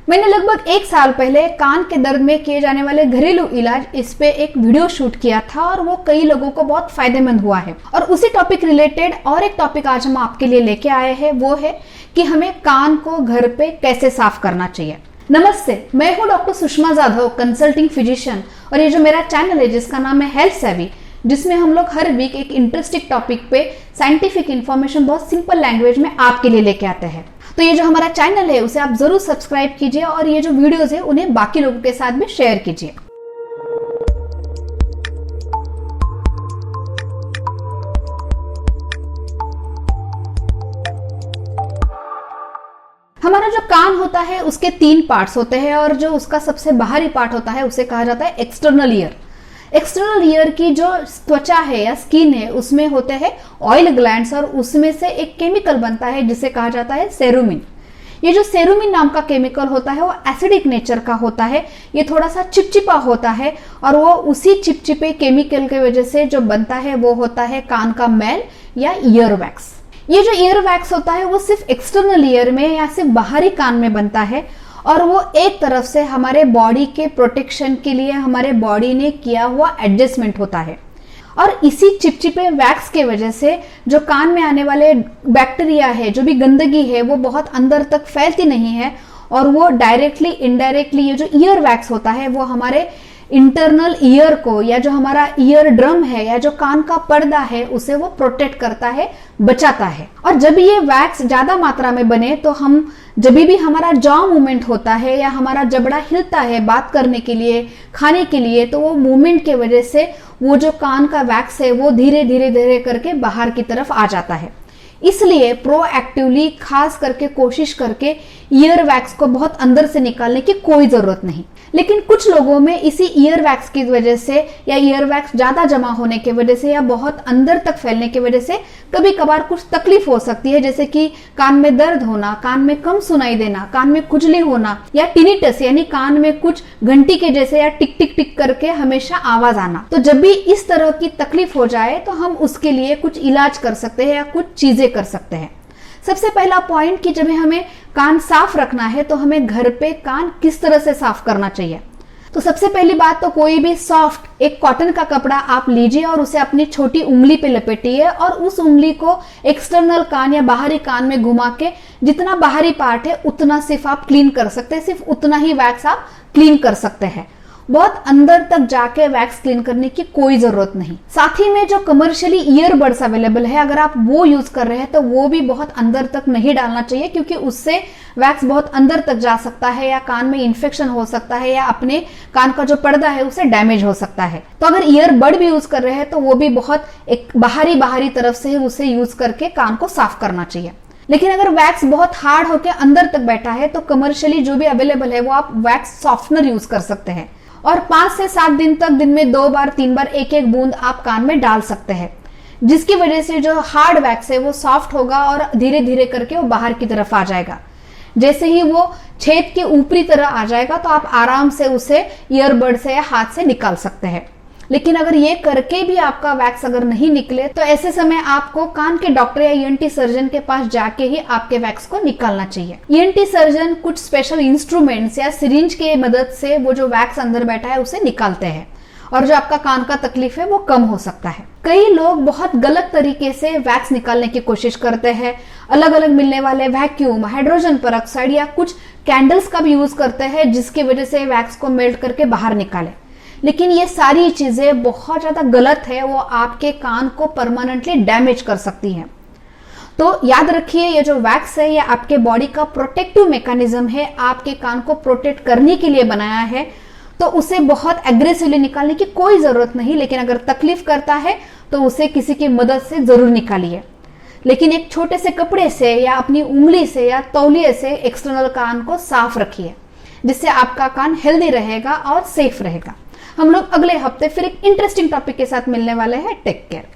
मैंने लगभग 1 साल पहले कान के दर्द में किए जाने वाले घरेलू इलाज इस पे एक वीडियो शूट किया था और वो कई लोगों को बहुत फायदेमंद हुआ है। और उसी टॉपिक रिलेटेड और एक टॉपिक आज हम आपके लिए लेके आए हैं, वो है कि हमें कान को घर पे कैसे साफ करना चाहिए। नमस्ते, मैं हूँ doctor Sushma Jadhav, consulting physician, और ये जो मेरा चैनल है जिसका नाम है हेल्थ सेवी, जिसमें हम लोग हर वीक एक इंटरेस्टिंग टॉपिक पे साइंटिफिक इंफॉर्मेशन बहुत सिंपल लैंग्वेज में आपके लिए लेके आते हैं। तो ये जो हमारा चैनल है उसे आप जरूर सब्सक्राइब कीजिए और ये जो वीडियोस है उन्हें बाकी लोगों के साथ भी शेयर कीजिए। हमारा जो कान होता है उसके 3 पार्ट्स होते हैं और जो उसका सबसे बाहरी पार्ट होता है उसे कहा जाता है एक्सटर्नल ईयर। एक्सटर्नल ईयर की जो त्वचा है या स्किन है उसमें होते हैं ऑयल ग्लैंड्स और उसमें से एक केमिकल बनता है जिसे कहा जाता है सेरुमिन। ये जो सेरुमिन नाम का केमिकल होता है वो एसिडिक नेचर का होता है, ये थोड़ा सा चिपचिपा होता है और वो उसी चिपचिपे केमिकल की वजह से जो बनता है वो होता है कान का मैल या ईयर वैक्स। ये जो ईयर वैक्स होता है वो सिर्फ एक्सटर्नल ईयर में या सिर्फ बाहरी कान में बनता है और वो एक तरफ से हमारे बॉडी के प्रोटेक्शन के लिए हमारे बॉडी ने किया हुआ एडजस्टमेंट होता है। और इसी चिपचिपे वैक्स के वजह से जो कान में आने वाले बैक्टीरिया है, जो भी गंदगी है, वो बहुत अंदर तक फैलती नहीं है और वो डायरेक्टली इनडायरेक्टली ये जो ईयर वैक्स होता है वो हमारे इंटरनल ईयर को या जो हमारा ईयर ड्रम है या जो कान का पर्दा है उसे वो प्रोटेक्ट करता है, बचाता है। और जब ये वैक्स ज्यादा मात्रा में बने तो हम जब भी हमारा जॉ मूवमेंट होता है या हमारा जबड़ा हिलता है बात करने के लिए, खाने के लिए, तो वो मूवमेंट के वजह से वो जो कान का वैक्स है वो धीरे धीरे करके बाहर की तरफ आ जाता है। इसलिए प्रोएक्टिवली खास करके कोशिश करके ईयर वैक्स को बहुत अंदर से निकालने की कोई जरूरत नहीं। लेकिन कुछ लोगों में इसी ईयर वैक्स की वजह से या ईयर वैक्स ज्यादा जमा होने की वजह से या बहुत अंदर तक फैलने की वजह से कभी कभार कुछ तकलीफ हो सकती है, जैसे कि कान में दर्द होना, कान में कम सुनाई देना, कान में खुजली होना या टिनिटस यानी कान में कुछ घंटी के जैसे या टिक टिक टिक करके हमेशा आवाज आना। तो जब भी इस तरह की तकलीफ हो जाए तो हम उसके लिए कुछ इलाज कर सकते हैं या कुछ चीजें कर सकते हैं। सबसे पहला पॉइंट कि जब हमें कान साफ रखना है तो हमें घर पे कान किस तरह से साफ करना चाहिए। तो सबसे पहली बात तो कोई भी सॉफ्ट एक कॉटन का कपड़ा आप लीजिए और उसे अपनी छोटी उंगली पे लपेटिए और उस उंगली को एक्सटर्नल कान या बाहरी कान में घुमा के जितना बाहरी पार्ट है उतना सिर्फ आप क्लीन कर सकते हैं, सिर्फ उतना ही वैक्स आप क्लीन कर सकते हैं। बहुत अंदर तक जाके वैक्स क्लीन करने की कोई जरूरत नहीं। साथ ही में जो कमर्शियली ईयरबड्स अवेलेबल है अगर आप वो यूज कर रहे हैं तो वो भी बहुत अंदर तक नहीं डालना चाहिए, क्योंकि उससे वैक्स बहुत अंदर तक जा सकता है या कान में इन्फेक्शन हो सकता है या अपने कान का जो पर्दा है उसे डैमेज हो सकता है। तो अगर ईयरबड भी यूज कर रहे हैं तो वो भी बहुत एक बाहरी तरफ से उसे यूज करके कान को साफ करना चाहिए। लेकिन अगर वैक्स बहुत हार्ड होकर अंदर तक बैठा है तो कमर्शियली जो भी अवेलेबल है वो आप वैक्स सॉफ्टनर यूज कर सकते हैं और 5 से 7 दिन तक दिन में 2 बार 3 बार एक बूंद आप कान में डाल सकते हैं, जिसकी वजह से जो हार्ड वैक्स है वो सॉफ्ट होगा और धीरे धीरे करके वो बाहर की तरफ आ जाएगा। जैसे ही वो छेद के ऊपरी तरह आ जाएगा तो आप आराम से उसे ईयरबड से या हाथ से निकाल सकते हैं। लेकिन अगर ये करके भी आपका वैक्स अगर नहीं निकले तो ऐसे समय आपको कान के डॉक्टर या ईएनटी सर्जन के पास जाके ही आपके वैक्स को निकालना चाहिए। ईएनटी सर्जन कुछ स्पेशल इंस्ट्रूमेंट्स या सिरिंज के मदद से वो जो वैक्स अंदर बैठा है उसे निकालते हैं और जो आपका कान का तकलीफ है वो कम हो सकता है। कई लोग बहुत गलत तरीके से वैक्स निकालने की कोशिश करते हैं, अलग अलग मिलने वाले वैक्यूम, हाइड्रोजन पेरोक्साइड या कुछ कैंडल्स का भी यूज करते हैं जिसकी वजह से वैक्स को मेल्ट करके बाहर निकाले। लेकिन ये सारी चीजें बहुत ज्यादा गलत है, वो आपके कान को परमानेंटली डैमेज कर सकती हैं। तो याद रखिए ये जो वैक्स है ये आपके बॉडी का प्रोटेक्टिव मैकेनिज्म है, आपके कान को प्रोटेक्ट करने के लिए बनाया है, तो उसे बहुत एग्रेसिवली निकालने की कोई जरूरत नहीं। लेकिन अगर तकलीफ करता है तो उसे किसी की मदद से जरूर निकालिए। लेकिन एक छोटे से कपड़े से या अपनी उंगली से या तौलिए से एक्सटर्नल कान को साफ रखिए, जिससे आपका कान हेल्दी रहेगा और सेफ रहेगा। हम लोग अगले हफ्ते फिर एक इंटरेस्टिंग टॉपिक के साथ मिलने वाले हैं। Take care.